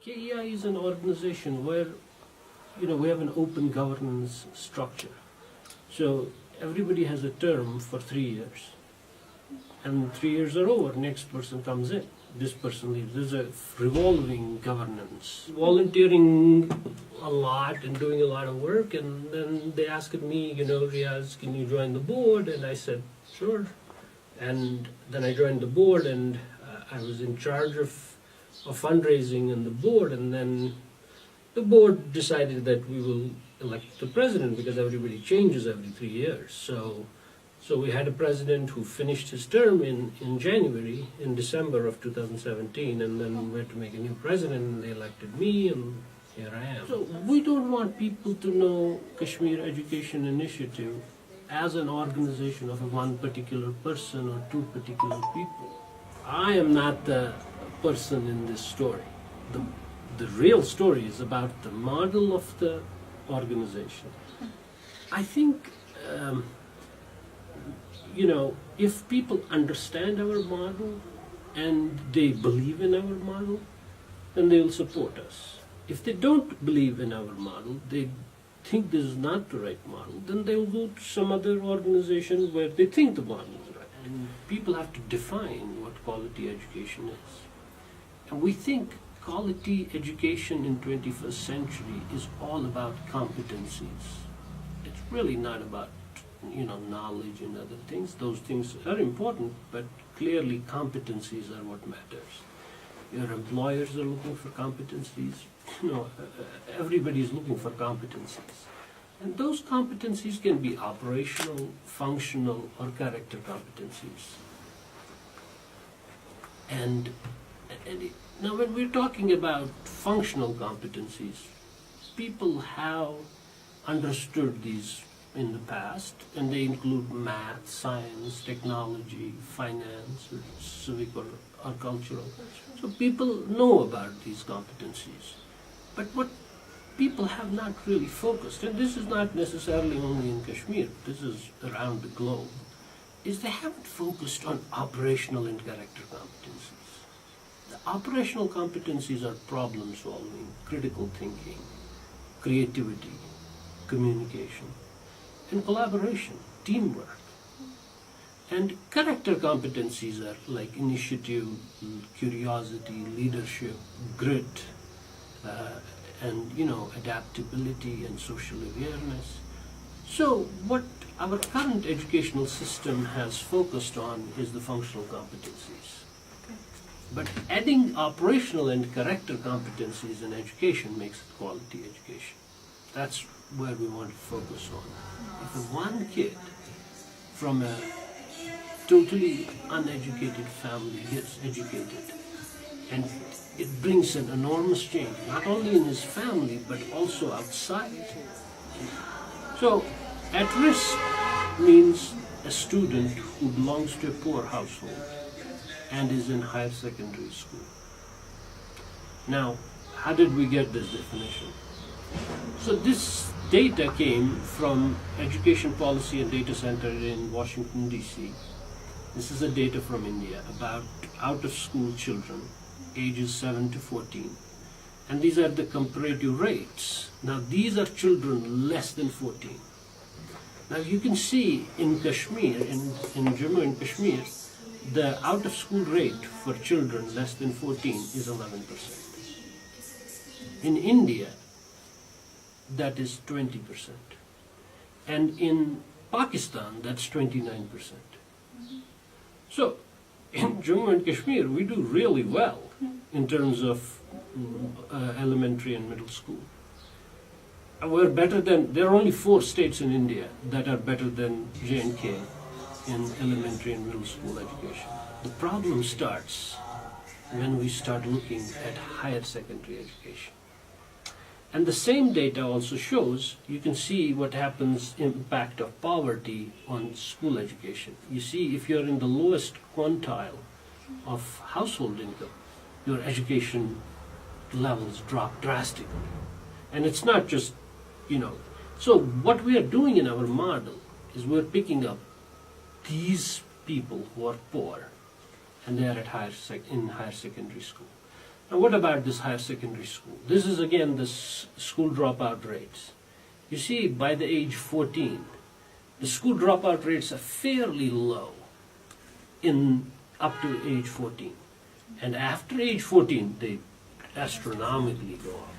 KEI is an organization where, we have an open governance structure. So everybody has a term for 3 years. And 3 years are over, next person comes in. This person leaves. There's a revolving governance. Volunteering a lot and doing a lot of work, and then they asked me, Riyaz, can you join the board? And I said, sure. And then I joined the board, and I was in charge of fundraising in the board, and then the board decided that we will elect the president because everybody changes every 3 years. So we had a president who finished his term in January, in December of 2017, and then we had to make a new president, and they elected me, and here I am. So we don't want people to know Kashmir Education Initiative as an organization of one particular person or two particular people. I am not the person in this story. The real story is about the model of the organization. I think, if people understand our model and they believe in our model, then they will support us. If they don't believe in our model, they think this is not the right model, then they will go to some other organization where they think the model is right. And people have to define what quality education is. And we think quality education in 21st century is all about competencies. It's really not about knowledge and other things. Those things are important, but clearly competencies are what matters. Your employers are looking for competencies. Everybody is looking for competencies. And those competencies can be operational, functional, or character competencies. And now when we're talking about functional competencies, people have understood these in the past, and they include math, science, technology, finance, or civic or cultural. So people know about these competencies. But what people have not really focused, and this is not necessarily only in Kashmir, this is around the globe, is they haven't focused on operational and character competencies. The operational competencies are problem solving, critical thinking, creativity, communication, and collaboration, teamwork. And character competencies are like initiative, curiosity, leadership, grit, and adaptability and social awareness. So what our current educational system has focused on is the functional competencies. But adding operational and character competencies in education makes it quality education. That's where we want to focus on. If one kid from a totally uneducated family gets educated, and it brings an enormous change, not only in his family, but also outside. So, at risk means a student who belongs to a poor household and is in higher secondary school. Now, how did we get this definition? So this data came from Education Policy and Data Center in Washington, D.C. This is the data from India about out-of-school children, ages 7 to 14. And these are the comparative rates. Now, these are children less than 14. Now, you can see in Kashmir, in Jammu and Kashmir, the out-of-school rate for children less than 14 is 11%. In India, that is 20%. And in Pakistan, that's 29%. So, in Jammu and Kashmir, we do really well in terms of elementary and middle school. We're better than, there are only 4 states in India that are better than J&K in elementary and middle school education. The problem starts when we start looking at higher secondary education. And the same data also shows, you can see what happens, impact of poverty on school education. You see, if you're in the lowest quintile of household income, your education levels drop drastically. And it's not just, So what we are doing in our model is we're picking up these people who are poor, and they are at higher secondary school. Now what about this higher secondary school? This is again the school dropout rates. You see, by the age 14, the school dropout rates are fairly low in up to age 14. And after age 14, they astronomically go up.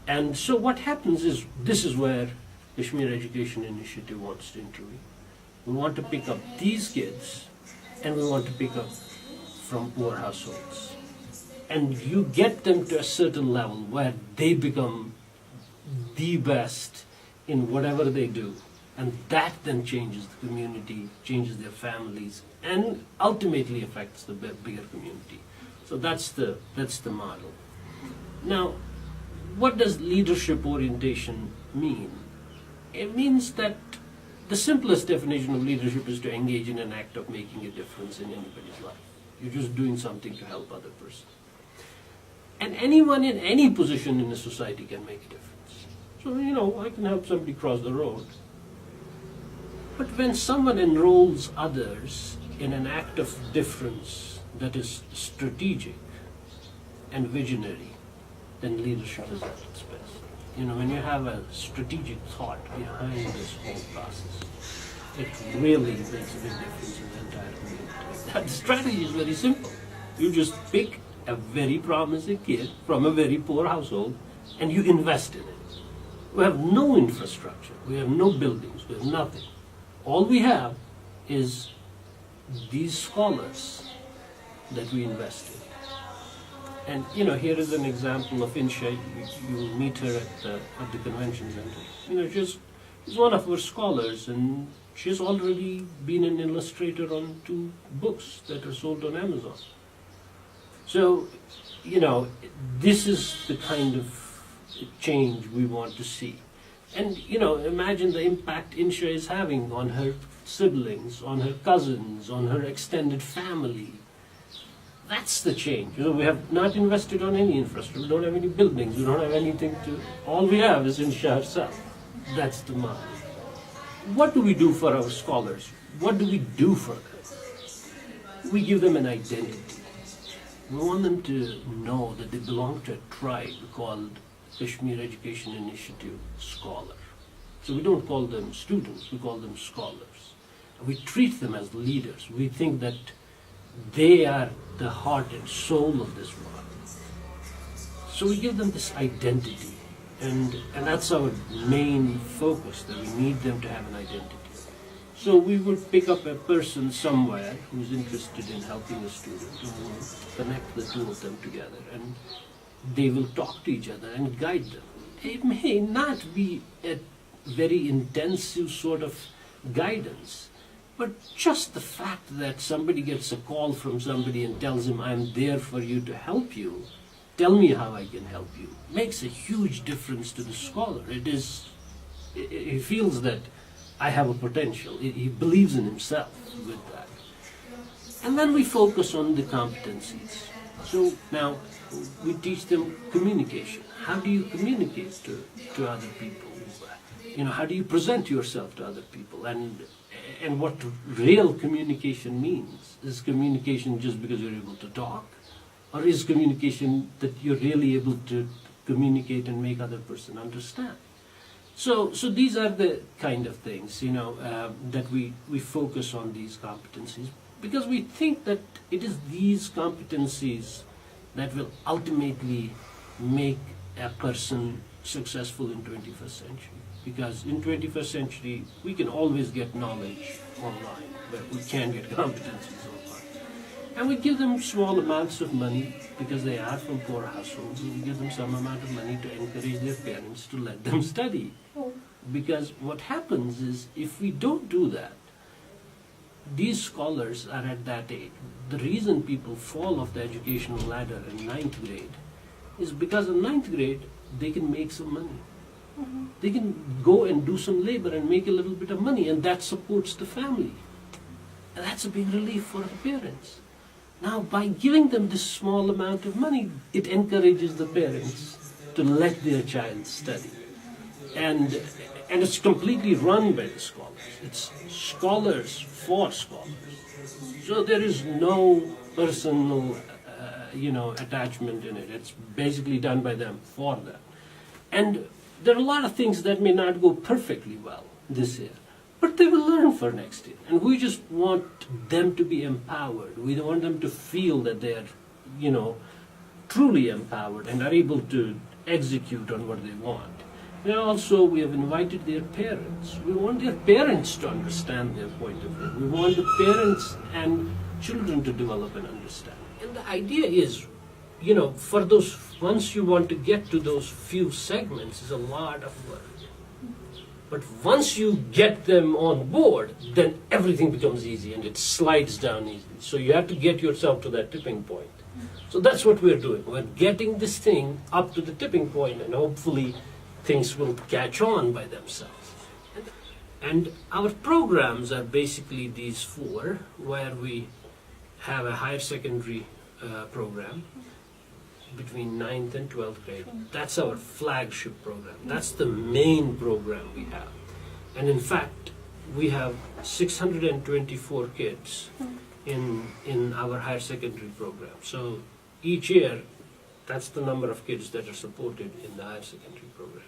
And so what happens is, this is where Kashmir Education Initiative wants to intervene. We want to pick up these kids, and we want to pick up from poor households. And you get them to a certain level where they become the best in whatever they do. And that then changes the community, changes their families, and ultimately affects the bigger community. So that's the model. Now, what does leadership orientation mean? It means that the simplest definition of leadership is to engage in an act of making a difference in anybody's life. You're just doing something to help other person. And anyone in any position in a society can make a difference. So, I can help somebody cross the road. But when someone enrolls others in an act of difference that is strategic and visionary, then leadership is at its best. When you have a strategic thought behind this whole process, it really makes a big difference in the entire community. That strategy is very simple. You just pick a very promising kid from a very poor household and you invest in it. We have no infrastructure, we have no buildings, we have nothing. All we have is these scholars that we invest in. And here is an example of Insha. You will meet her at the convention center. She's one of our scholars, and she's already been an illustrator on 2 books that are sold on Amazon. So, this is the kind of change we want to see. And, imagine the impact Insha is having on her siblings, on her cousins, on her extended family. That's the change. We have not invested on any infrastructure. We don't have any buildings. We don't have anything to... All we have is Insha herself. That's the model. What do we do for our scholars? What do we do for them? We give them an identity. We want them to know that they belong to a tribe called Kashmir Education Initiative Scholar. So we don't call them students, we call them scholars. We treat them as leaders. We think that they are the heart and soul of this world. So we give them this identity, and that's our main focus, that we need them to have an identity. So we would pick up a person somewhere who's interested in helping a student, and we'll connect the 2 of them together, and they will talk to each other and guide them. It may not be a very intensive sort of guidance, but just the fact that somebody gets a call from somebody and tells him, I'm there for you to help you, tell me how I can help you, makes a huge difference to the scholar. He feels that I have a potential. He believes in himself with that. And then we focus on the competencies. So now we teach them communication. How do you communicate to other people? How do you present yourself to other people? And what real communication means. Is communication just because you're able to talk? Or is communication that you're really able to communicate and make other person understand? So these are the kind of things, that we focus on these competencies, because we think that it is these competencies that will ultimately make a person successful in 21st century. Because in 21st century, we can always get knowledge online, but we can't get competencies online. And we give them small amounts of money, because they are from poor households, and we give them some amount of money to encourage their parents to let them study. Because what happens is, if we don't do that, these scholars are at that age. The reason people fall off the educational ladder in 9th grade is because in 9th grade, they can make some money. They can go and do some labor and make a little bit of money, and that supports the family. And that's a big relief for the parents. Now, by giving them this small amount of money, it encourages the parents to let their child study. And it's completely run by the scholars. It's scholars for scholars. So there is no personal attachment in it. It's basically done by them for them. And there are a lot of things that may not go perfectly well this year, but they will learn for next year. And we just want them to be empowered. We don't want them to feel that they are, truly empowered and are able to execute on what they want. And also, we have invited their parents. We want their parents to understand their point of view. We want the parents and children to develop an understanding. And the idea is, for those, once you want to get to those few segments, is a lot of work. But once you get them on board, then everything becomes easy and it slides down easily. So you have to get yourself to that tipping point. So that's what we're doing. We're getting this thing up to the tipping point, and hopefully things will catch on by themselves. And our programs are basically these four, where we have a higher secondary program between 9th and 12th grade. That's our flagship program. That's the main program we have. And in fact, we have 624 kids in our higher secondary program. So each year, that's the number of kids that are supported in the higher secondary program.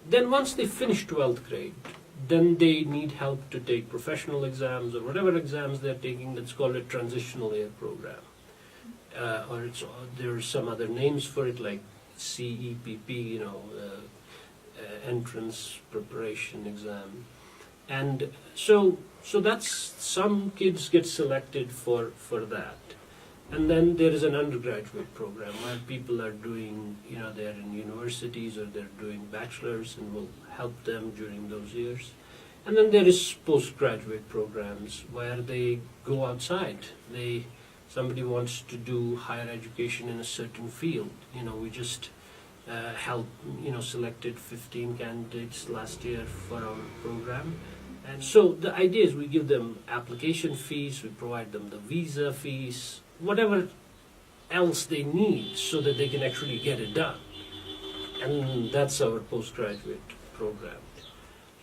Then once they finish 12th grade, then they need help to take professional exams or whatever exams they're taking. That's called a transitional year program. There are some other names for it, like CEPP, entrance preparation exam. And so that's, some kids get selected for that. And then there is an undergraduate program where people are doing, they're in universities or they're doing bachelors, and we'll help them during those years. And then there is postgraduate programs where they go outside. Somebody wants to do higher education in a certain field. We just selected 15 candidates last year for our program. And so the idea is we give them application fees, we provide them the visa fees, whatever else they need so that they can actually get it done. And that's our postgraduate program.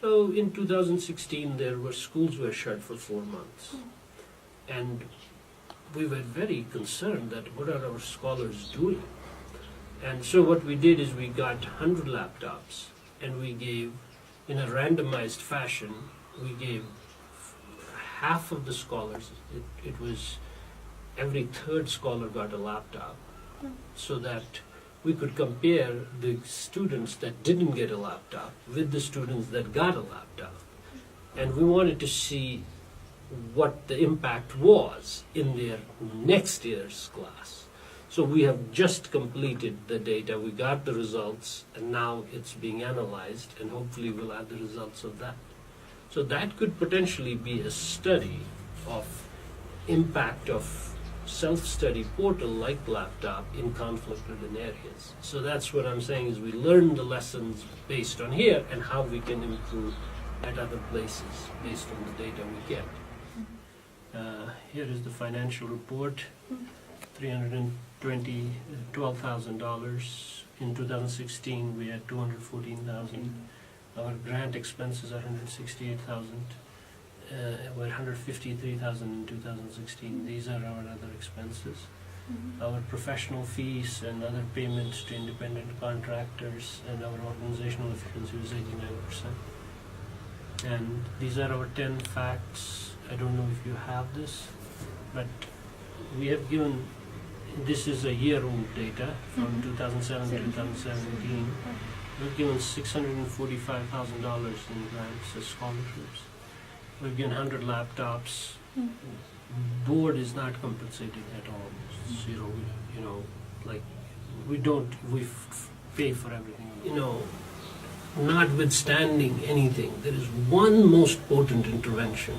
So in 2016, schools were shut for 4 months. And we were very concerned that what are our scholars doing? And so what we did is we got 100 laptops, and we gave, in a randomized fashion, we gave half of the scholars, it was every third scholar got a laptop, so that we could compare the students that didn't get a laptop with the students that got a laptop. And we wanted to see what the impact was in their next year's class. So we have just completed the data, we got the results, and now it's being analyzed, and hopefully we'll have the results of that. So that could potentially be a study of impact of self-study portal like laptop in conflict-ridden areas. So that's what I'm saying, is we learn the lessons based on here and how we can improve at other places based on the data we get. Here is the financial report. $12,000. In 2016, we had $214,000. Our grant expenses are $168,000. Were $153,000 in 2016. These are our other expenses. Our professional fees and other payments to independent contractors and our organizational efficiency was 89%. And these are our 10 facts. I don't know if you have this, but we have given, this is a year-old data from 2007 to 2017. We've given $645,000 in grants as scholarships. We've given 100 laptops. Board is not compensating at all. Zero, we pay for everything. Notwithstanding anything, there is one most potent intervention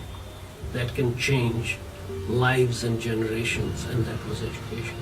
that can change lives and generations, and that was education.